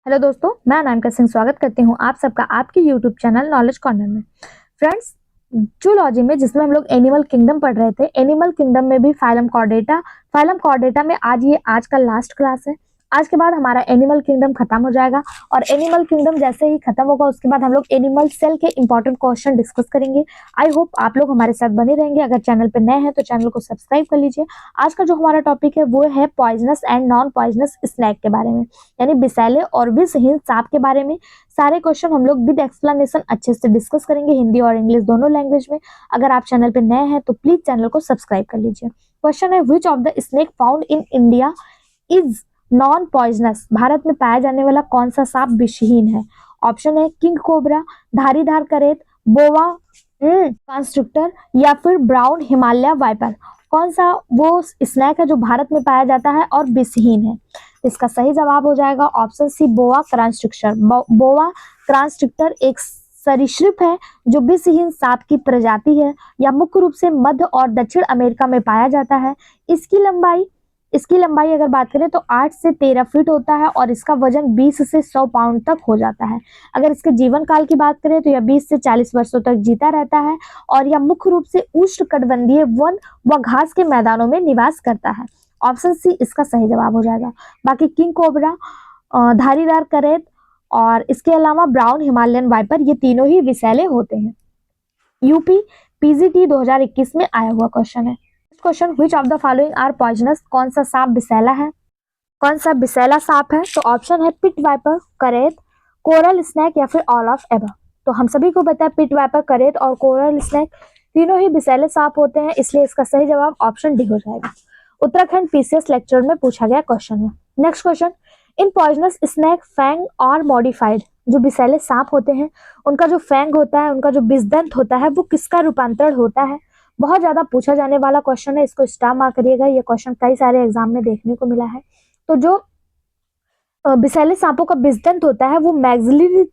Hello दोस्तों, मैं अनामिका सिंह स्वागत करती हूँ आप सबका आपके यूट्यूब चैनल नॉलेज कॉर्नर में। फ्रेंड्स, जूलॉजी में जिसमें हम लोग एनिमल किंगडम पढ़ रहे थे, एनिमल किंगडम में भी फाइलम कॉर्डेटा में आज का लास्ट क्लास है। आज के बाद हमारा एनिमल किंगडम खत्म हो जाएगा और एनिमल किंगडम जैसे ही खत्म होगा उसके बाद हम लोग एनिमल सेल के इंपॉर्टेंट क्वेश्चन डिस्कस करेंगे। आई होप आप लोग हमारे साथ बने रहेंगे। अगर चैनल पे नए हैं तो चैनल को सब्सक्राइब कर लीजिए। आज का जो हमारा टॉपिक है वो है poisonous and non poisonous snake के बारे में, यानी विषैले और विषहीन सांप के बारे में। सारे क्वेश्चन हम लोग विद एक्सप्लेनेशन अच्छे से डिस्कस करेंगे, हिंदी और इंग्लिश दोनों लैंग्वेज में। अगर आप चैनल पे नए हैं तो प्लीज चैनल को सब्सक्राइब कर लीजिए। क्वेश्चन है, which of the snake found in India is non poisonous? Bharat में पाया जाने वाला कौन सा सांप विषहीन है? ऑप्शन है किंग कोबरा, धारीदार करेत, बोवा कंस्ट्रक्टर या फिर ब्राउन हिमालय वाइपर। कौन सा वो स्नैक है जो भारत में पाया जाता है और विषहीन है? इसका सही जवाब हो जाएगा ऑप्शन सी, बोआ क्रांस्ट्रिक्टर। बोआ क्रांस्ट्रिक्टर एक सरीसृप है जो विषहीन सांप की प्रजाति है। यह मुख्य रूप से मध्य और दक्षिण अमेरिका में पाया जाता है। इसकी लंबाई अगर बात करें तो 8 से 13 फीट होता है और इसका वजन 20 से 100 पाउंड तक हो जाता है। अगर इसके जीवन काल की बात करें तो यह 20 से 40 वर्षों तक जीता रहता है और यह मुख्य रूप से उष्णकटिबंधीय वन व घास के मैदानों में निवास करता है। ऑप्शन सी इसका सही जवाब हो जाएगा। बाकी किंग कोबरा, धारीदार करेत और इसके अलावा ब्राउन हिमालयन वाइपर, ये तीनों ही विषैले होते हैं। यूपी पीजीटी 2021 में आया हुआ क्वेश्चन है। Question, which of the following are poisonous? कौन सा सांप विषैला है? कौन सा विषैला सांप है? तो ऑप्शन है पिट वाइपर, करेत, कोरल स्नैक या फिर ऑल ऑफ एबव। तो हम सभी को पता है पिट वाइपर, करेत और कोरल स्नैक तीनों ही विषैले सांप होते हैं, इसलिए इसका सही जवाब ऑप्शन डी हो जाएगा। उत्तराखंड पीसीएस लेक्चर में पूछा गया क्वेश्चन है। नेक्स्ट क्वेश्चन, इन पॉइजनस स्नैक फैंग और मॉडिफाइड, जो विषैले सांप होते हैं उनका जो फैंग होता है, उनका जो विषदंत होता है, वो किसका रूपांतरण होता है? बहुत ज्यादा पूछा जाने वाला क्वेश्चन है, इसको स्टार मार्क करिएगा। ये क्वेश्चन कई सारे एग्जाम में देखने को मिला है। तो जो विषैले सांपों का विषदंत होता है वो मैग्जिलरी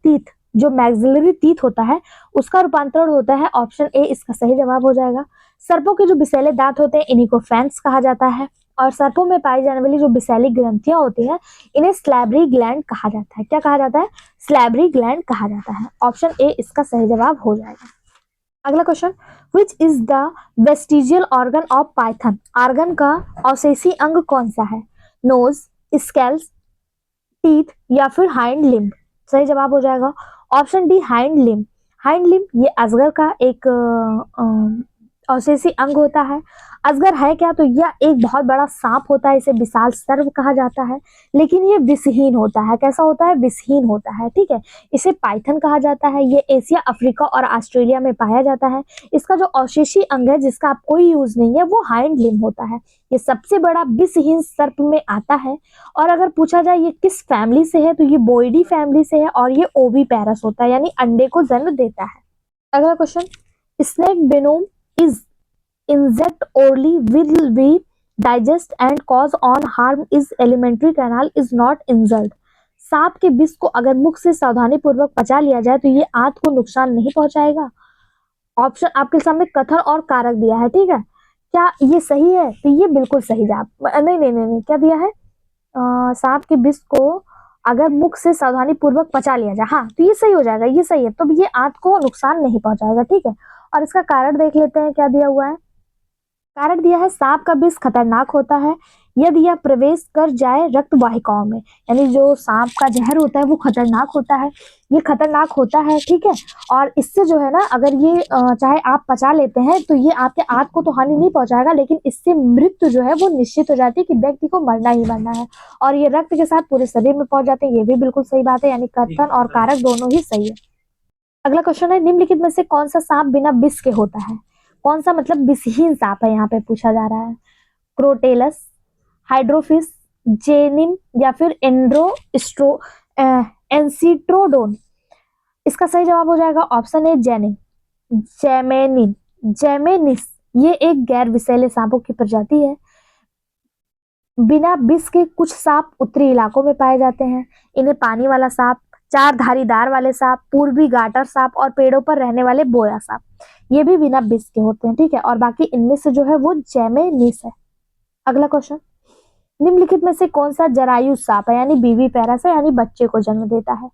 टीथ होता है, उसका रूपांतरण होता है। ऑप्शन ए इसका सही जवाब हो जाएगा। सर्पों के जो विषैले दांत होते हैं इन्हीं को फैंक्स कहा जाता है और सर्पों में पाई जाने वाली जो विषैली ग्रंथियां होती हैं इन्हें स्लैबरी ग्लैंड कहा जाता है। क्या कहा जाता है? स्लैबरी ग्लैंड कहा जाता है। ऑप्शन ए इसका सही जवाब हो जाएगा। अगला question, which is the vestigial organ of python? Organ का अवशेषी अंग कौन सा है? नोज, स्केल्स, टीथ या फिर हाइंड लिम्ब? सही जवाब हो जाएगा option D, hind limb. Hind limb ये अजगर का एक अवशेषी अंग होता है। अजगर है क्या? तो यह एक बहुत बड़ा सांप होता है, इसे विशाल सर्प कहा जाता है, लेकिन ये विषहीन होता है। कैसा होता है? विषहीन होता है, ठीक है। इसे पाइथन कहा जाता है। ये एशिया, अफ्रीका और ऑस्ट्रेलिया में पाया जाता है। इसका जो अवशेषी अंग है जिसका आप कोई यूज नहीं है वो हाइंड लिम्ब होता है। ये सबसे बड़ा विषहीन सर्प में आता है। और अगर पूछा जाए ये किस फैमिली से है तो ये बोइडी फैमिली से है और ये ओविपेरस होता है, यानी अंडे को जन्म देता है। अगला question, snake Venom is inject orally will be digest and cause on harm is alimentary canal is not injured। सांप के विष को अगर मुख से सावधानी पूर्वक पचा लिया जाए तो ये आंत को नुकसान नहीं पहुंचाएगा। ऑप्शन आपके सामने कथन और कारक दिया है, ठीक है। क्या ये सही है? तो ये बिल्कुल सही जवाब नहीं नहीं नहीं नहीं, क्या दिया है? सांप के विष को अगर मुख से सावधानी पूर्वक पचा लिया जाए, हाँ तो ये सही हो जाएगा, ये सही है। तो ये आंत को नुकसान नहीं पहुंचाएगा, ठीक है। और इसका कारण देख लेते हैं, क्या दिया हुआ है। कारण दिया है, सांप का विष खतरनाक होता है यदि यह प्रवेश कर जाए रक्त वाहिकाओं में, यानी जो सांप का जहर होता है वो खतरनाक होता है, ये खतरनाक होता है, ठीक है। और इससे जो है ना, अगर ये चाहे आप पचा लेते हैं तो ये आपके आंत को तो हानि नहीं पहुंचाएगा, लेकिन इससे मृत्यु जो है वो निश्चित हो जाती है कि व्यक्ति को मरना ही मरना है। और ये रक्त के साथ पूरे शरीर में पहुंच जाते हैं, ये भी बिल्कुल सही बात है, यानी कथन और कारक दोनों ही सही है। अगला क्वेश्चन है, निम्नलिखित में से कौन सा सांप बिना विष के होता है? कौन सा मतलब विषहीन सांप है यहाँ पे पूछा जा रहा है। क्रोटेलस, हाइड्रोफिस, जेनिन या फिर एंसिट्रोडोन। इसका सही जवाब हो जाएगा ऑप्शन ए, जेनिन, जेमेनिन, जेमेनिस। ये एक गैर विषैले सांपों की प्रजाति है। बिना विष के कुछ सांप उत्तरी इलाकों में पाए जाते हैं। इन्हें पानी वाला सांप, चार धारीदार वाले सांप, पूर्वी गाटर सांप और पेड़ों पर रहने वाले बोया सांप, ये भी बिना विष के होते हैं, ठीक है। और बाकी इनमें से जो है वो जेमेनिस है। अगला क्वेश्चन, निम्नलिखित में से कौन सा जरायु सांप है, यानी बीवी पैरास है, यानी बच्चे को जन्म देता है?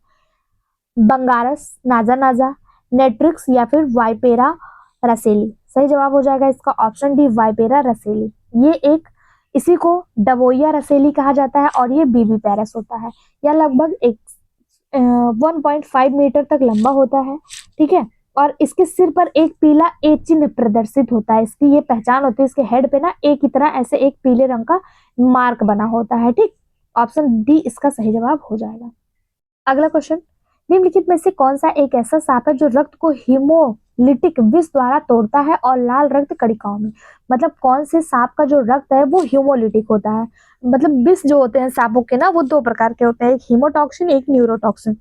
बंगारस, नाजा नाजा, नेट्रिक्स या फिर वाइपेरा रसेली? सही जवाब हो जाएगा इसका ऑप्शन डी, वाइपेरा रसेली। ये एक, इसी को डबोइया रसेली कहा जाता है और ये बीबी पैरस होता है। यह लगभग 1.5 मीटर तक लंबा होता है, ठीक है। और इसके सिर पर एक पीला ए चिन्ह प्रदर्शित होता है, इसकी ये पहचान होती है, इसके हेड पे ना एक की तरह ऐसे एक पीले रंग का मार्क बना होता है, ठीक। ऑप्शन डी इसका सही जवाब हो जाएगा। अगला क्वेश्चन, निम्नलिखित में से कौन सा एक ऐसा सांप है जो रक्त को हीमोलिटिक विष द्वारा तोड़ता है और लाल रक्त कणिकाओं में? मतलब कौन से सांप का जो रक्त है वो हीमोलिटिक होता है, मतलब विष जो होते हैं सांपों के ना वो दो प्रकार के होते हैं, एक हीमोटॉक्सिन, एक न्यूरोटॉक्सिन।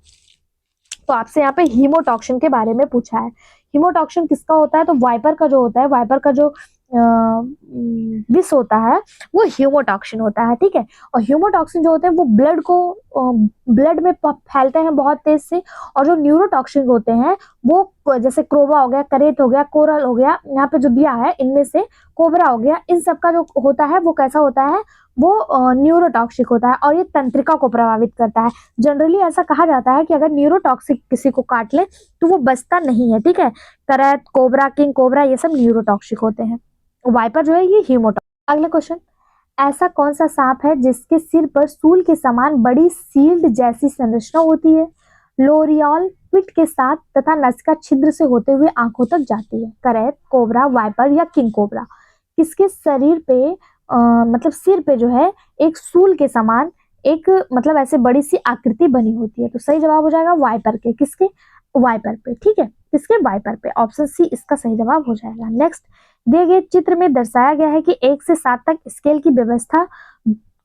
तो आपसे यहाँ पे हीमोटॉक्सिन के बारे में पूछा है। हीमोटॉक्सिन किसका होता है? तो वाइपर का जो होता है, वाइपर का जो विष होता है वो हीमोटॉक्सिन होता है, ठीक है। और हीमोटॉक्सिन जो होते हैं वो ब्लड में फैलते हैं बहुत तेज से। और जो न्यूरोटॉक्सिन होते हैं वो जैसे क्रोबा हो गया, करेत हो गया, कोरल हो गया, यहाँ पे जो दिया है इनमें से कोबरा हो गया, इन सब का जो होता है वो कैसा होता है, वो न्यूरोटॉक्सिक होता है और ये तंत्रिका को प्रभावित करता है। जनरली ऐसा कहा जाता है कि अगर न्यूरोटॉक्सिक किसी को काट ले तो वो बचता नहीं है, ठीक है। करैत, कोबरा, किंग कोबरा ये सब न्यूरोटॉक्सिक होते हैं, वाइपर जो है ये हीमोटॉक्सिक। अगला क्वेश्चन, ऐसा कौन सा सांप है जिसके सिर पर सूल के समान बड़ी सील्ड जैसी संरचना होती है, लोरियल पिट के साथ तथा नसिका छिद्र से होते हुए आंखों तक जाती है? करैत, कोबरा, वाइपर या किंग कोबरा? किसके शरीर पे मतलब सिर पे जो है एक सूल के समान एक मतलब ऐसे बड़ी सी आकृति बनी होती है? तो सही जवाब हो जाएगा वाइपर के, किसके? वाइपर पे, ठीक है, किसके? वाइपर पे। ऑप्शन सी इसका सही जवाब हो जाएगा। नेक्स्ट, दिए गए चित्र में दर्शाया गया है कि 1 से 7 तक स्केल की व्यवस्था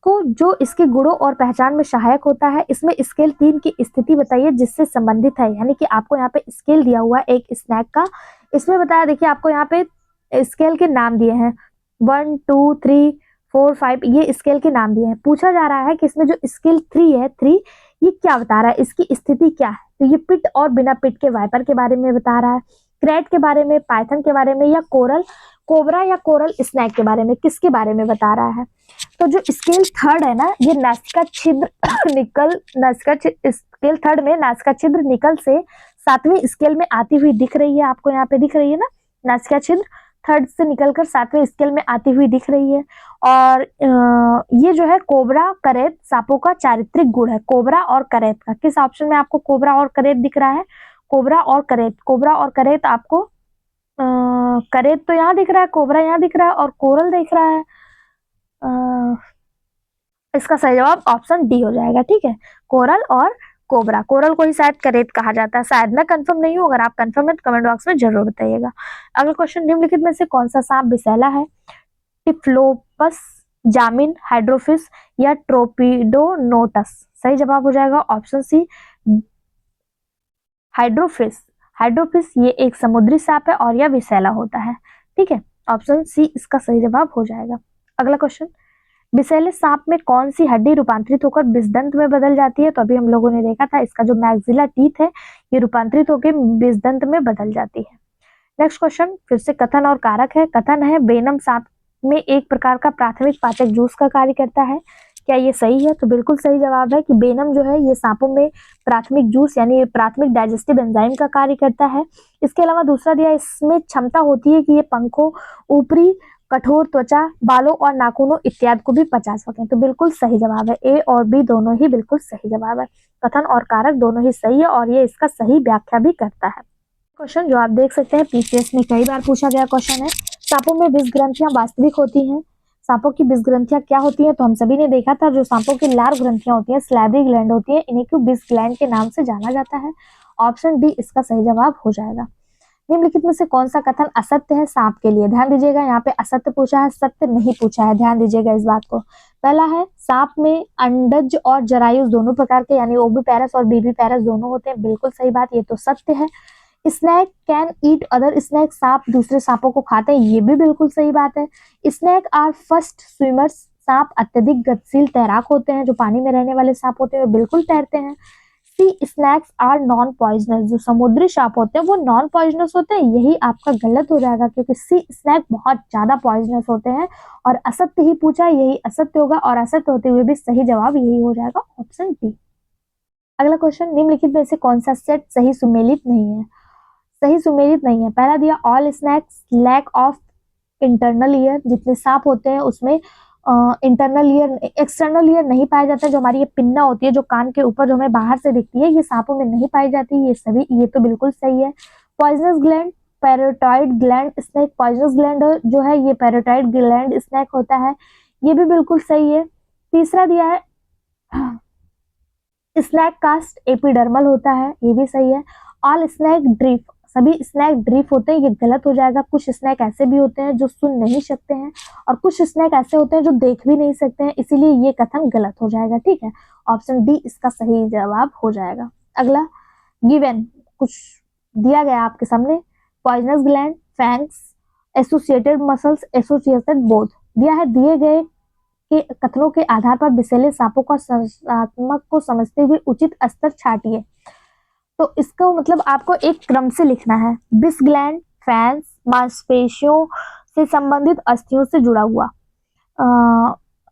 को जो इसके गुणों और पहचान में सहायक होता है। इसमें स्केल 3 की स्थिति बताइए जिससे संबंधित है, यानी कि आपको यहाँ पे स्केल दिया हुआ है एक स्नैक का, इसमें बताया, देखिए आपको यहाँ पे स्केल के नाम दिए हैं 1 2 3 4 5, ये स्केल के नाम दिए हैं। पूछा जा रहा है कि इसमें जो स्केल 3 है, 3 ये क्या बता रहा है, इसकी स्थिति क्या है? तो ये पिट और बिना पिट के वाइपर के बारे में बता रहा है, क्रेट के बारे में, पाइथन के बारे में, या कोरल कोबरा या कोरल स्नैक के बारे में, किसके बारे में बता रहा है? तो जो स्केल 3 है ना, ये नासिका छिद्र स्केल 3 में नासिका छिद्र निकल से 7वें स्केल में आती हुई दिख रही है, आपको यहाँ पे दिख रही है ना, नासिका छिद्र 3 से निकलकर 7वें स्केल में आती हुई दिख रही है। और ये जो है कोबरा करेत सांपों का चारित्रिक गुण है, कोबरा और करेत का। किस ऑप्शन में आपको कोबरा और करेत दिख रहा है? कोबरा और करेत, कोबरा और करेत आपको करेत तो यहाँ दिख रहा है, कोबरा यहाँ दिख रहा है और कोरल दिख रहा है। इसका सही जवाब ऑप्शन डी हो जाएगा, ठीक है, कोरल और कोबरा। कोरल को ही शायद करेत कहा जाता है, शायद, मैं कंफर्म नहीं हूँ, अगर आप कंफर्म है तो कमेंट बॉक्स में जरूर बताइएगा। अगला क्वेश्चन, निम्नलिखित में से कौन सा सांप विषैला है? टिफ्लोपस, जामिन, हाइड्रोफिस या ट्रोपिडोनोटस? सही जवाब हो जाएगा ऑप्शन सी, हाइड्रोफिस। हाइड्रोफिस ये एक समुद्री सांप है और यह विषैला होता है, ठीक है। ऑप्शन सी इसका सही जवाब हो जाएगा। अगला क्वेश्चन, विषैले सांप में कौन सी हड्डी रूपांतरित होकर विषदंत में बदल जाती है? तो अभी हम लोगों ने देखा था, इसका जो मैक्सिला टीथ है ये रूपांतरित होकर विषदंत में बदल जाती है। नेक्स्ट क्वेश्चन फिर से कथन और कारक है। कथन है वेनम सांप में एक प्रकार का प्राथमिक पाचक जूस का कार्य करता है, क्या ये सही है? तो बिल्कुल सही जवाब है कि वेनम जो है ये सांपों में प्राथमिक जूस यानी प्राथमिक डाइजेस्टिव एंजाइम का कार्य करता है। इसके अलावा दूसरा दिया, इसमें क्षमता होती है कि ये पंखों, ऊपरी कठोर त्वचा, बालों और नाखूनों इत्यादि को भी पचा सकें। तो बिल्कुल सही जवाब है, ए और बी दोनों ही बिल्कुल सही जवाब है, कथन और कारक दोनों ही सही है और ये इसका सही व्याख्या भी करता है। क्वेश्चन जो आप देख सकते हैं पीसीएस में कई बार पूछा गया क्वेश्चन है, सांपों में विष ग्रंथियां वास्तविक होती हैं? सांपों की विष ग्रंथियां क्या होती हैं? तो हम सभी ने देखा था, जो सांपों की लार्व ग्रंथियां होती हैं, स्लैबरी ग्लैंड होती है, इन्हें क्यों विष ग्लैंड के नाम से जाना जाता है? ऑप्शन डी इसका सही जवाब हो जाएगा। निम्नलिखित में से कौन सा कथन असत्य है सांप के लिए? ध्यान दीजिएगा, यहाँ पे असत्य पूछा है, सत्य नहीं पूछा है, ध्यान दीजिएगा इस बात को। पहला है, सांप में अंडज और जरायुज दोनों प्रकार के यानी ओविपेरस और बीबीपेरस दोनों होते हैं, बिल्कुल सही बात, ये तो सत्य है। Snake can eat other snake, सांप दूसरे सांपों को खाते हैं, ये भी बिल्कुल सही बात है। स्नैक आर फर्स्ट स्विमर्स, सांप अत्यधिक गतिशील तैराक होते हैं, जो पानी में रहने वाले सांप होते हैं वो बिल्कुल तैरते हैं। सी स्नैक्स आर नॉन पॉइजनस, जो समुद्री साप होते हैं वो नॉन पॉइजनस होते हैं, यही आपका गलत हो जाएगा क्योंकि सी स्नैक बहुत ज्यादा पॉइजनस होते हैं। और असत्य ही पूछा, यही असत्य होगा और असत्य होते हुए भी सही जवाब यही हो जाएगा ऑप्शन डी। अगला क्वेश्चन, निम्नलिखित में से कौन सा सेट सही सुमेलित नहीं है? सही सुमेलित नहीं है। पहला दिया all snakes lack of internal ear, जितने सांप होते हैं उसमें इंटरनल ईयर एक्सटर्नल ईयर नहीं पाया जाता है, जो हमारी ये पिन्ना होती है जो कान के ऊपर जो हमें बाहर से दिखती है, ये सांपों में नहीं पाई जाती। ये तो बिल्कुल सही है। Poisonous gland parotid gland snake, poisonous gland जो है ये पैराटाइड ग्लैंड स्नैक होता है, ये भी बिल्कुल सही है। तीसरा दिया है स्नैक कास्ट एपिडर्मल होता है, ये भी सही है। ऑल स्नैक ड्रिप, सभी स्नैक ड्रिप होते हैं, ये गलत हो जाएगा। कुछ स्नैक ऐसे भी होते हैं जो सुन नहीं सकते हैं और कुछ स्नैक ऐसे होते हैं जो देख भी नहीं सकते हैं, इसीलिए ये कथन गलत हो जाएगा। ठीक है, ऑप्शन डी इसका सही जवाब हो जाएगा। अगला गिवन कुछ दिया गया आपके सामने, poisonous gland fangs associated muscles associated both दिया है। दिए गए के कथनों के आधार पर विषैले सांपों का संरचनात्मक को समझते हुए उचित स्तर छाटिए। तो इसका मतलब आपको एक क्रम से लिखना है। बिस ग्लैंड फैंस मांसपेशियों से संबंधित अस्थियों से जुड़ा हुआ।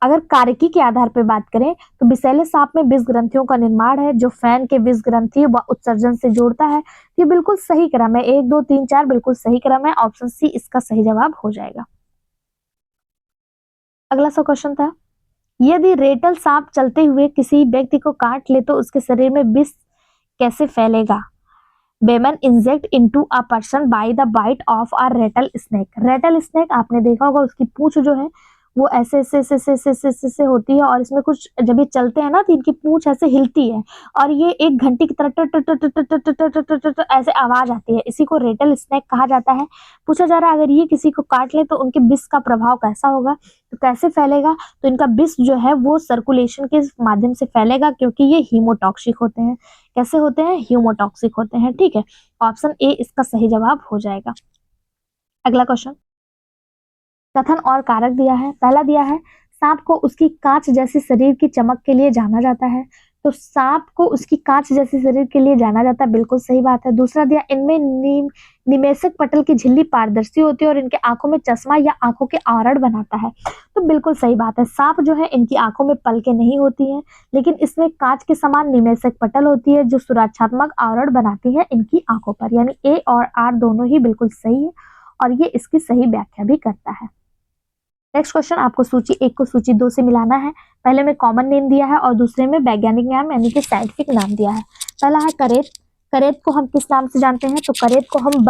अगर कारकी के आधार पर बात करें तो विषैले सांप में विष ग्रंथियों का निर्माण है जो फैन के विष ग्रंथि व उत्सर्जन से जोड़ता है। ये बिल्कुल सही क्रम है, 1 2 3 4 बिल्कुल सही क्रम है, ऑप्शन सी इसका सही जवाब हो जाएगा। अगला सा क्वेश्चन था, यदि रेटल सांप चलते हुए किसी व्यक्ति को काट ले तो उसके शरीर में विष कैसे फैलेगा? Venom inject into a person by the bite of a rattlesnake. Rattlesnake आपने देखा होगा, उसकी पूंछ जो है वो ऐसे ऐसे ऐसे ऐसे ऐसे ऐसे ऐसे ऐसे होती है और इसमें कुछ जब ये चलते हैं ना तो इनकी पूंछ ऐसे हिलती है और ये एक घंटी की तरह टट टट टट टट टट टट टट टट टट ऐसे आवाज आती है, इसी को रेटल स्नेक कहा जाता है। पूछा जा रहा है अगर ये किसी को काट ले तो उनके विष का प्रभाव कैसा होगा, तो कैसे फैलेगा? तो इनका विष जो है वो सर्कुलेशन के माध्यम से फैलेगा क्योंकि ये हीमोटॉक्सिक होते हैं। कैसे होते हैं? हीमोटॉक्सिक होते हैं। ठीक है, ऑप्शन ए इसका सही जवाब हो जाएगा। अगला क्वेश्चन, कथन और कारक दिया है। पहला दिया है सांप को उसकी कांच जैसी शरीर की चमक के लिए जाना जाता है, तो सांप को उसकी कांच जैसी शरीर के लिए जाना जाता है, बिल्कुल सही बात है। दूसरा दिया इनमें निमेषक पटल की झिल्ली पारदर्शी होती है और इनके आंखों में चश्मा या आंखों के आवरण बनाता है, तो बिल्कुल सही बात है। सांप जो है इनकी आंखों में पलकें नहीं होती हैं, लेकिन इसमें कांच के समान निमेषक पटल होती है जो सुरक्षात्मक आवरण बनाती है इनकी आंखों पर, यानी ए और आर दोनों ही बिल्कुल सही है और ये इसकी सही व्याख्या भी करता है। नेक्स्ट क्वेश्चन, आपको सूची 1 को सूची 2 से मिलाना है। पहले में कॉमन नेम दिया है और दूसरे में वैज्ञानिक नाम यानी कि साइंटिफिक नाम दिया है। पहला है करेत। करेत को हम किस नाम से जानते हैं? तो करेत को हम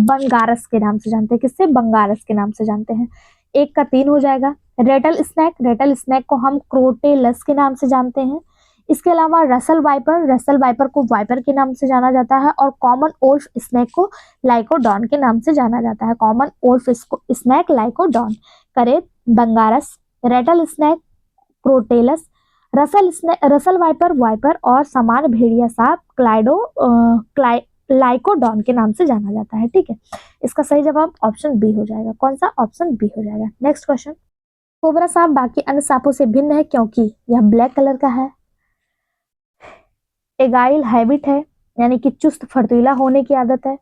बंगारस के नाम से जानते हैं। किससे? बंगारस के नाम से जानते हैं। 1 का 3 हो जाएगा। रेटल स्नैक, रेटल स्नैक को हम क्रोटेलस के नाम से जानते हैं। इसके अलावा रसल वाइपर, रसल वाइपर को वाइपर के नाम से जाना जाता है और कॉमन ओल्फ स्नैक को लाइकोडॉन के नाम से जाना जाता है। कॉमन ओल्फ स्नैक लाइकोडॉन, करेत Bungarus, rattlesnake Crotalus, Russell viper viper और समान भेड़िया सांप लाइकोडॉन के नाम से जाना जाता है। ठीक है, इसका सही जवाब ऑप्शन बी हो जाएगा। कौन सा? ऑप्शन बी हो जाएगा। नेक्स्ट क्वेश्चन, कोबरा सांप बाकी अन्य सांपों से भिन्न है क्योंकि यह ब्लैक कलर का है, एगाइल हैबिट है यानी कि चुस्त फर्तीला होने की आदत है,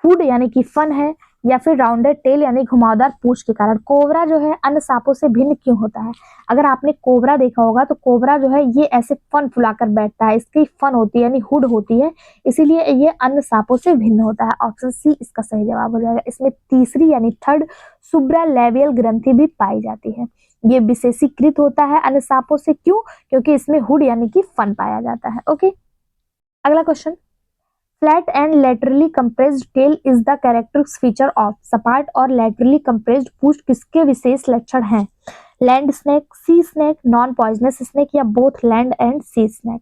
हुड यानी कि फन है, या फिर राउंडेड टेल यानी घुमावदार पूंछ के कारण। कोबरा जो है अन्य सांपों से भिन्न क्यों होता है? अगर आपने कोबरा देखा होगा तो कोबरा जो है ये ऐसे फन फुलाकर बैठता है, इसकी फन होती है यानी हुड होती है, इसीलिए ये अन्य सांपों से भिन्न होता है। ऑप्शन सी इसका सही जवाब हो जाएगा। इसमें तीसरी यानी थर्ड सुब्रालैबियल ग्रंथि भी पाई जाती है। ये विशेषीकृत होता है अन्य सांपों से, क्यों? क्योंकि इसमें हुड यानी कि फन पाया जाता है। ओके, अगला question, flat and laterally compressed tail is the characteristic feature of. सपाट और लैटरली कंप्रेस्ड पूंछ किसके विशेष लक्षण हैं? Land snake, sea snake, non poisonous snake या both land and sea snake.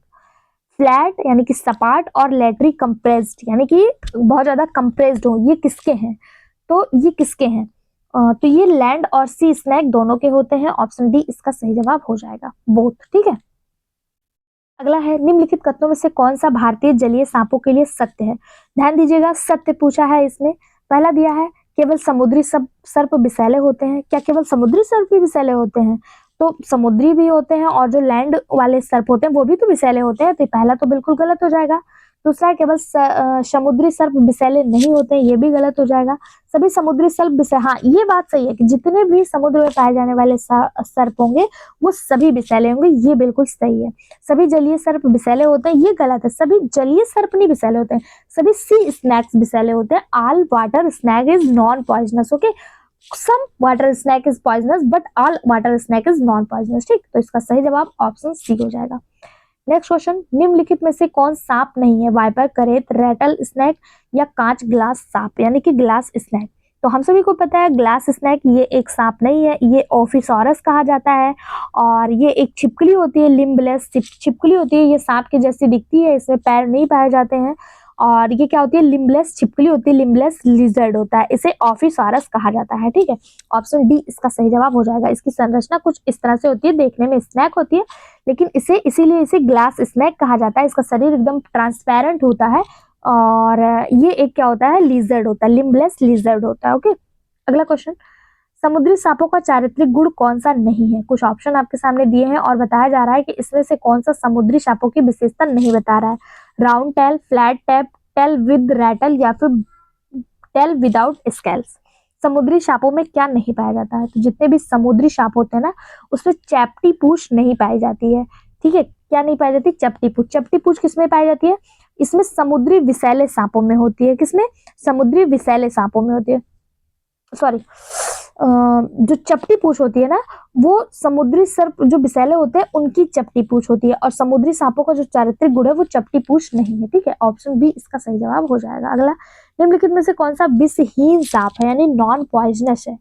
Flat यानी कि सपाट और लैटरली कंप्रेस्ड यानी कि बहुत ज्यादा कंप्रेस्ड हो, ये किसके हैं? तो ये किसके हैं? तो ये लैंड और सी स्नेक दोनों के होते हैं। ऑप्शन डी इसका सही जवाब हो जाएगा, बोथ। ठीक है, अगला है निम्नलिखित कथनों में से कौन सा भारतीय जलीय सांपों के लिए सत्य है? ध्यान दीजिएगा, सत्य पूछा है इसमें। पहला दिया है केवल समुद्री सर्प विषैले होते हैं। क्या केवल समुद्री सर्प ही विषैले होते हैं? तो समुद्री भी होते हैं और जो लैंड वाले सर्प होते हैं वो भी तो विषैले होते हैं, तो पहला तो बिल्कुल गलत हो जाएगा। दूसरा है केवल समुद्री सर्प विषैले नहीं होते हैं, ये भी गलत हो जाएगा। सभी समुद्री सर्प हाँ ये बात सही है कि जितने भी समुद्र में पाए जाने वाले सर्प होंगे वो सभी विषैले होंगे, ये बिल्कुल सही है। सभी जलीय सर्प विषैले होते हैं, ये गलत है। सभी जलीय सर्प नहीं विषैले होते हैं, सभी सी स्नैक्स विषैले होते हैं। All water snake is non poisonous. Okay, some water snake is poisonous but all water snake is non poisonous. ठीक, तो इसका सही जवाब ऑप्शन सी हो जाएगा। नेक्स्ट क्वेश्चन, निम्नलिखित में से कौन सांप नहीं है? वाइपर, करेत, रैटल स्नैक या कांच ग्लास सांप, यानी कि ग्लास स्नैक। तो हम सभी को पता है ग्लास स्नैक ये एक सांप नहीं है, ये ओफिसॉरस कहा जाता है और ये एक छिपकली होती है, लिम्बलेस छिपकली होती है। ये सांप के जैसी दिखती है, इसमें पैर नहीं पाए जाते हैं और ये क्या होती है? लिम्बलेस छिपकली होती है, लिम्बलेस लिजर्ड होता है, इसे ओफिसॉरस कहा जाता है। ठीक है, ऑप्शन डी इसका सही जवाब हो जाएगा। इसकी संरचना कुछ इस तरह से होती है, देखने में स्नैक होती है लेकिन इसीलिए इसे ग्लास स्नैक कहा जाता है। इसका शरीर एकदम ट्रांसपेरेंट होता है और ये एक क्या होता है? लिजर्ड होता है, लिम्बलेस लिजर्ड होता है। ओके, अगला क्वेश्चन, समुद्री सांपों का चारित्रिक गुण कौन सा नहीं है? कुछ ऑप्शन आपके सामने दिए हैं और बताया जा रहा है कि इसमें से कौन सा समुद्री सांपों की विशेषता नहीं बता रहा है। Round tail, flat tape, tail with rattle या फिर टेल विदाउट स्केल्स। समुद्री सांपों में क्या नहीं पाया जाता है? तो जितने भी समुद्री सांप होते हैं ना उसमें चैप्टी पूंछ नहीं पाई जाती है। ठीक है, क्या नहीं पाई जाती? चपटी पूंछ। चपटी पूंछ किसमें पाई जाती है? इसमें समुद्री विषैले सांपों में होती है। किसमें? समुद्री विषैले सांपों में होती है। सॉरी, जो चपटी पूंछ होती है ना वो समुद्री सर्प जो विषैले होते हैं उनकी चपटी पूंछ होती है और समुद्री सांपों का जो चारित्रिक गुण है वो चपटी पूंछ नहीं है। ठीक है, ऑप्शन बी इसका सही जवाब हो जाएगा। अगला, निम्नलिखित में से कौन सा विषहीन सांप है यानी नॉन पॉइजनस है?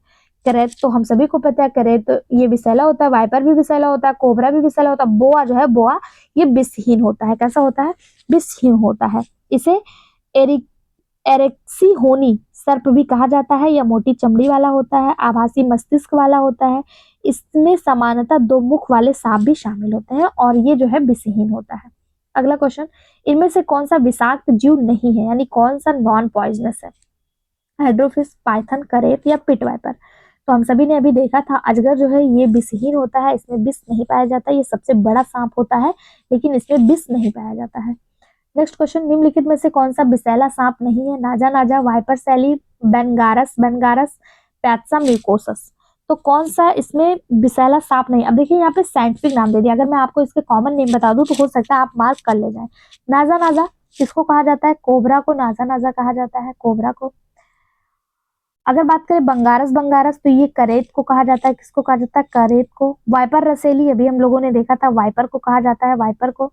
करेत तो हम सभी को पता है, करेत ये विषैला होता है, वाइपर भी विषैला होता है, कोबरा भी विषैला होता है, बोआ जो है बोआ ये विषहीन होता है। कैसा होता है? विषहीन होता है। इसे एरेक्सी होनी सर्प भी कहा जाता है। यह मोटी चमड़ी वाला होता है, आभासी मस्तिष्क वाला होता है। इसमें समानतः दो मुख वाले सांप भी शामिल होते हैं और ये जो है विषहीन होता है। अगला क्वेश्चन, इनमें से कौन सा विषाक्त जीव नहीं है यानी कौन सा नॉन पॉइजनस है? हाइड्रोफिश, पाइथन, करेत या पिट वाइपर। तो हम सभी ने अभी देखा था अजगर जो है ये विषहीन होता है, इसमें विष नहीं पाया जाता। ये सबसे बड़ा सांप होता है लेकिन इसमें विष नहीं पाया जाता है। नेक्स्ट क्वेश्चन, निम्नलिखित में से कौन सा विषैला सांप नहीं है? नाजा नाजा, वाइपर सैली, बेनगारस बेनगारस, पैत्सा म्यूकोसस। तो कौन सा इसमें विषैला सांप नहीं? अब देखिए यहाँ पे साइंटिफिक नाम दे दिया, अगर मैं आपको इसके कॉमन नेम बता दूं तो हो सकता है आप मार्क कर ले जाएं। नाजा नाजा किसको कहा जाता है? कोबरा को नाजा नाजा कहा जाता है, कोबरा को। अगर बात करें बंगारस बंगारस तो ये करेत को कहा जाता है। किसको कहा जाता है? करेत को। वाइपर रसेली अभी हम लोगों ने देखा था, वाइपर को कहा जाता है, वाइपर को।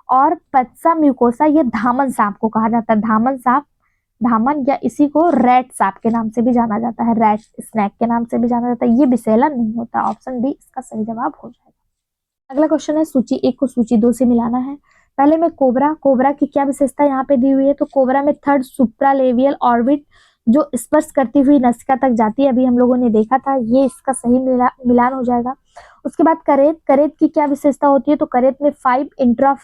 और पत्सा म्यूकोसा ये धामन सांप को कहा जाता है, धामन सांप, धामन, या इसी को रैट सांप के नाम से भी जाना जाता है, रैट स्नैक के नाम से भी जाना जाता है। ये विषैला नहीं होता। ऑप्शन डी इसका सही जवाब हो जाएगा। अगला क्वेश्चन है, सूची 1 को सूची 2 से मिलाना है। पहले में कोबरा, कोबरा की क्या विशेषता यहाँ पे दी हुई है? तो कोबरा में थर्ड सुप्रालेवियल ऑर्बिट जो स्पर्श करती हुई नासिका तक जाती है, अभी हम लोगों ने देखा था, ये इसका सही मिलान हो जाएगा। उसके बाद करेत, करेत की क्या विशेषता होती है? तो करेत में 5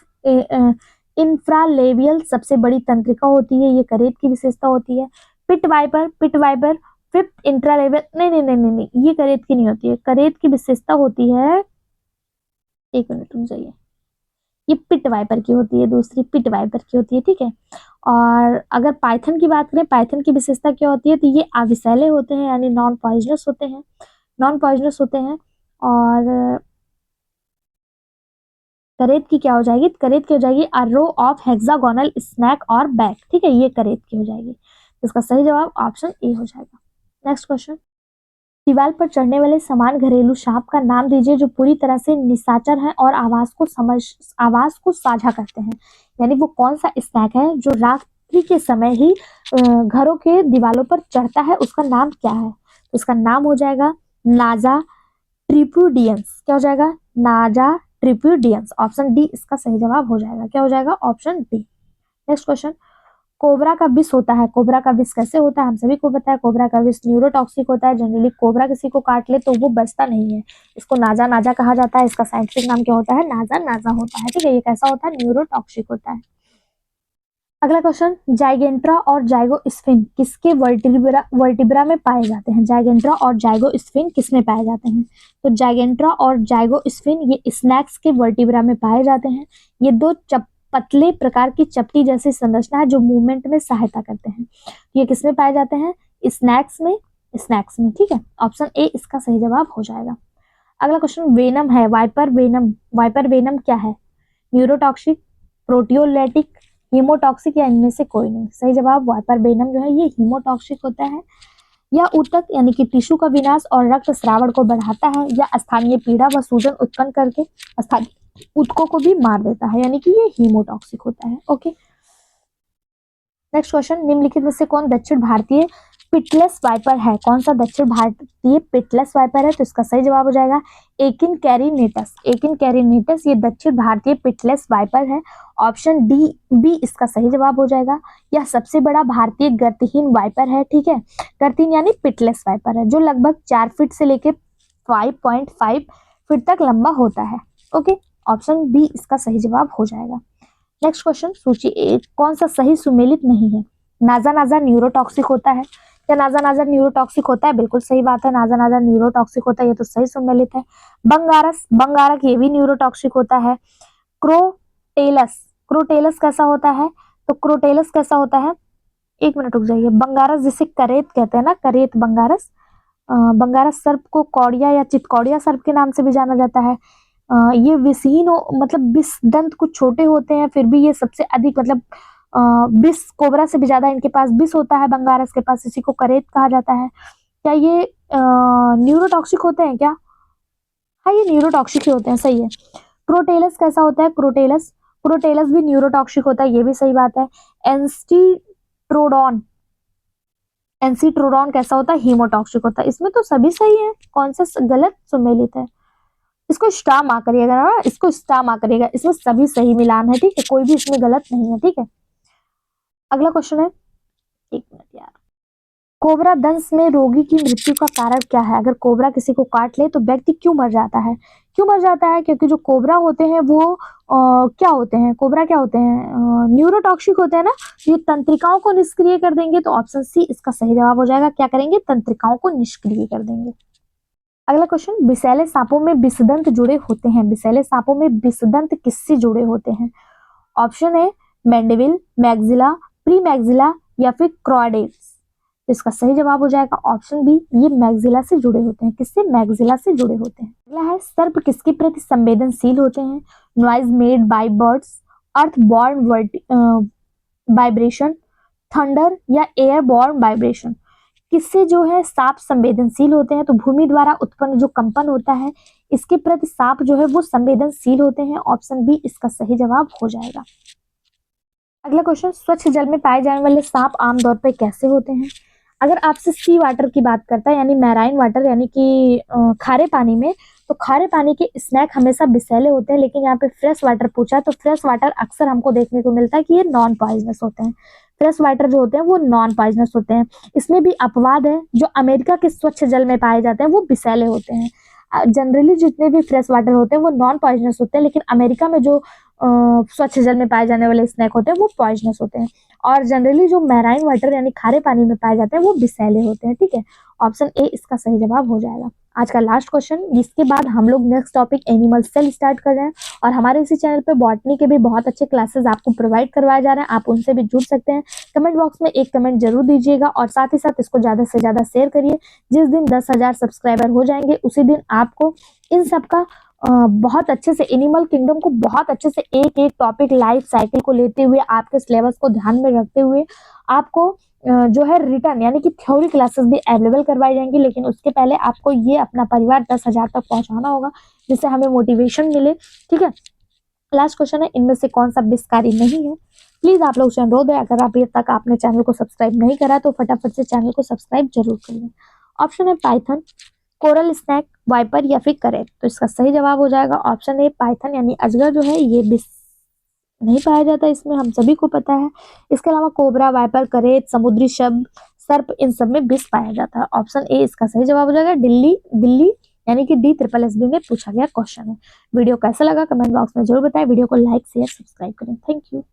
इंफ्रालेवियल सबसे बड़ी तंत्रिका होती है, ये करेत की विशेषता होती है। Pit viper, pit viper 5th इंट्रालेवियल, नहीं नहीं नहीं नहीं नहीं ये करेत की नहीं होती है। करेत की विशेषता होती है, एक मिनट रुक जाइए, ये पिट वाइपर की होती है, दूसरी पिट वाइपर की होती है। ठीक है, और अगर पाइथन की बात करें, पाइथन की विशेषता क्या होती है? तो ये अविषैले होते हैं यानी नॉन पॉइजनस होते हैं, नॉन पॉइजनस होते हैं। और करेत की क्या हो जाएगी? करेत की हो जाएगी अ रो ऑफ हेक्सागोनल स्नैक और बैक। ठीक है, ये करेत की हो जाएगी। इसका सही जवाब ऑप्शन ए हो जाएगा। नेक्स्ट क्वेश्चन, दीवार पर चढ़ने वाले समान घरेलू सांप का नाम दीजिए जो पूरी तरह से निशाचर है और आवाज को साझा करते हैं। यानी वो कौन सा स्नैक है जो रात्रि के समय ही घरों के दीवारों पर चढ़ता है, उसका नाम क्या है? तो इसका नाम हो जाएगा नाजा ट्रिप्यूडियंस। क्या हो जाएगा? नाजा ट्रिप्यूडियंस। ऑप्शन डी इसका सही जवाब हो जाएगा। क्या हो जाएगा? Option D. Next question, cobra का विष होता है, कोबरा का विष कैसे होता है? हम सभी को पता है कोबरा का विष न्यूरोटॉक्सिक होता है। जनरली कोबरा किसी को काट ले तो वो बचता नहीं है, इसको नाजा नाजा कहा जाता है। इसका साइंटिफिक नाम क्या होता है? नाजा नाजा होता है। ठीक है, ये कैसा होता है? न्यूरोटॉक्सिक होता है। अगला क्वेश्चन, जाइगेंट्रा और जाइगोस्फिन किसके वर्टिब्रा में पाए जाते हैं? जाइगेंट्रा और जाइगोस्फिन किस में पाए जाते हैं? तो जाइगेंट्रा और जाइगोस्फिन ये स्नैक्स के वर्टिब्रा में पाए जाते हैं। ये दो पतले प्रकार की चपटी जैसी संरचना है जो मूवमेंट में सहायता करते हैं। ये किस में पाए जाते हैं? स्नैक्स में, ठीक है। ऑप्शन ए इसका सही जवाब हो जाएगा। अगला क्वेश्चन, वेनम है, वाइपर वेनम क्या है? न्यूरोटॉक्सिक, प्रोटियोलाइटिक, हीमोटॉक्सिक या इनमें से कोई नहीं? सही जवाब, वाइपर वेनम जो है ये हीमोटॉक्सिक होता है। यह ऊतक यानी कि टिश्यू का विनाश और रक्त स्रावण को बढ़ाता है या स्थानीय पीड़ा व सूजन उत्पन्न करके स्थानीय ऊतकों को भी मार देता है, यानी कि ये हीमोटॉक्सिक होता है। ओके, नेक्स्ट क्वेश्चन, निम्नलिखित में से कौन दक्षिण भारतीय पिटलेस वाइपर है? कौन सा दक्षिण भारतीय पिटलेस वाइपर है? तो इसका सही जवाब हो जाएगा एकिन कैरिनेटस ये दक्षिण भारतीय पिटलेस वाइपर है। ऑप्शन बी इसका सही जवाब हो जाएगा। यह सबसे बड़ा भारतीय गर्तहीन वाइपर है, ठीक है। गर्तहीन यानी पिटलेस वाइपर है जो लगभग 4 फीट से लेकर 5.5 फीट तक लंबा होता है। ओके, ऑप्शन बी इसका सही जवाब हो जाएगा। नेक्स्ट क्वेश्चन, सूची ए कौन सा सही सुमेलित नहीं है? नाजा न्यूरोटॉक्सिक होता है। क्या नाजा न्यूरोटॉक्सिक होता है? बिल्कुल सही बात है, नाजा न्यूरोटॉक्सिक होता है, ये तो सही सुमेलित है। बंगारक ये भी न्यूरोटॉक्सिक होता है। क्रोटेलस कैसा होता है? तो क्रोटेलस कैसा होता है, एक मिनट रुक जाइए। बंगारस जिसे करेत कहते हैं ना, करेत बंगारस, बंगारस सर्प को कौड़िया या चितकौड़िया सर्प के नाम से भी जाना जाता है। ये विषहीन मतलब 20 दंत कुछ छोटे होते हैं, फिर भी ये सबसे अधिक मतलब 20 कोबरा से भी ज्यादा इनके पास 20 होता है बंगारस के पास, इसी को करेत कहा जाता है। क्या ये न्यूरोटॉक्सिक होते हैं क्या? हाँ, ये न्यूरोटॉक्सिक ही होते हैं, सही है। क्रोटेलस कैसा होता है? क्रोटेलस भी न्यूरोटॉक्सिक होता है, ये भी सही बात है। एंसीट्रोडॉन कैसा होता है? हीमोटॉक्सिक होता है। इसमें तो सभी सही है, कौन सा गलत सुमेलित है? इसको स्टार मार्क करिएगा ना, इसको स्टार मार्क करिएगा, इसमें सभी सही मिलान है, ठीक है, कोई भी इसमें गलत नहीं है, ठीक है। अगला क्वेश्चन है, एक मिनट यार, कोबरा दंश में रोगी की मृत्यु का कारण क्या है? अगर कोबरा किसी को काट ले तो व्यक्ति क्यों मर जाता है? क्योंकि जो कोबरा होते हैं वो क्या होते हैं? कोबरा क्या होते हैं? न्यूरोटॉक्सिक होते हैं ना, ये तंत्रिकाओं को निष्क्रिय कर देंगे, तो ऑप्शन सी इसका सही जवाब हो जाएगा। क्या करेंगे? तंत्रिकाओं को निष्क्रिय कर देंगे। अगला क्वेश्चन, विषैले सांपों में विषदंत जुड़े होते हैं। विषैले सांपों में विषदंत किससे जुड़े होते हैं? ऑप्शन है मैंडिबिल, मैग्जिला, प्री मैग्जिला या फिर क्रोडेट्स। इसका सही जवाब हो जाएगा ऑप्शन बी, ये मैग्जिला से जुड़े होते हैं। किससे? मैग्जिला से जुड़े होते हैं। अगला है, सर्प किसके प्रति संवेदनशील होते हैं? Noise made by birds, earth born vibration, thunder या एयर बॉर्न वाइब्रेशन। किससे जो है सांप संवेदनशील होते हैं? तो भूमि द्वारा उत्पन्न जो कंपन होता है इसके प्रति सांप जो है वो संवेदनशील होते हैं। ऑप्शन बी इसका सही जवाब हो जाएगा। अगला क्वेश्चन, स्वच्छ जल में पाए जाने वाले सांप आमतौर पर कैसे होते हैं? अगर आपसे सी वाटर की बात करता है यानी मैराइन वाटर यानी कि खारे पानी में, तो खारे पानी के स्नैक हमेशा विषैले होते हैं, लेकिन यहाँ पे फ्रेश वाटर पूछा तो फ्रेश वाटर अक्सर हमको देखने को मिलता है कि ये नॉन पॉइजनस होते हैं। फ्रेश वाटर जो होते हैं वो नॉन पॉइजनस होते हैं। इसमें भी अपवाद है, जो अमेरिका के स्वच्छ जल में पाए जाते हैं वो विषैले होते हैं। जनरली जितने भी फ्रेश वाटर होते हैं वो नॉन पॉइजनस होते हैं, लेकिन अमेरिका में जो स्वच्छ जल में पाए जाने वाले स्नैक होते हैं वो पॉइजनस होते हैं। और जनरली जो मैराइन वाटर यानी खारे पानी में पाए जाते हैं वो विषैले होते हैं, ठीक है। ऑप्शन ए इसका सही जवाब हो जाएगा। आज का लास्ट क्वेश्चन, जिसके बाद हम लोग next topic animal cell start कर रहे हैं, और हमारे इसी चैनल पे बॉटनी के भी बहुत अच्छे क्लासेस आपको प्रोवाइड करवाए जा रहे हैं, आप उनसे भी जुड़ सकते हैं। कमेंट बॉक्स में एक कमेंट जरूर दीजिएगा और साथ ही साथ इसको ज्यादा से ज्यादा शेयर करिए। जिस दिन 10,000 सब्सक्राइबर हो जाएंगे उसी दिन आपको इन सब का बहुत अच्छे से एनिमल किंगडम को बहुत अच्छे से एक एक टॉपिक लाइफ साइकिल को लेते हुए आपके सिलेबस को ध्यान में रखते हुए आपको जो है रिटर्न यानी कि थ्योरी क्लासेस भी अवेलेबल करवाई जाएंगी। लेकिन उसके पहले आपको ये अपना परिवार 10,000 तक पहुंचाना होगा, जिससे हमें मोटिवेशन मिले, ठीक है। लास्ट क्वेश्चन है, इनमें से कौन सा विषकारी नहीं है? प्लीज आप लोग से अनुरोध है, अगर आप ये तक आपने चैनल को सब्सक्राइब नहीं करा तो फटाफट से चैनल को सब्सक्राइब जरूर कर लें। ऑप्शन है पाइथन, कोरल स्नैक, वाइपर या फिर करेट। तो इसका सही जवाब हो जाएगा ऑप्शन ए पाइथन यानी अजगर जो है ये विष नहीं पाया जाता, इसमें हम सभी को पता है। इसके अलावा कोबरा, वाइपर, करेत, समुद्री शब्द, सर्प, इन सब में विष पाया जाता है। ऑप्शन ए इसका सही जवाब हो जाएगा। दिल्ली यानी कि DSSB में पूछा गया क्वेश्चन है। वीडियो कैसा लगा कमेंट बॉक्स में जरूर बताएं। वीडियो को लाइक शेयर सब्सक्राइब करें। Thank you.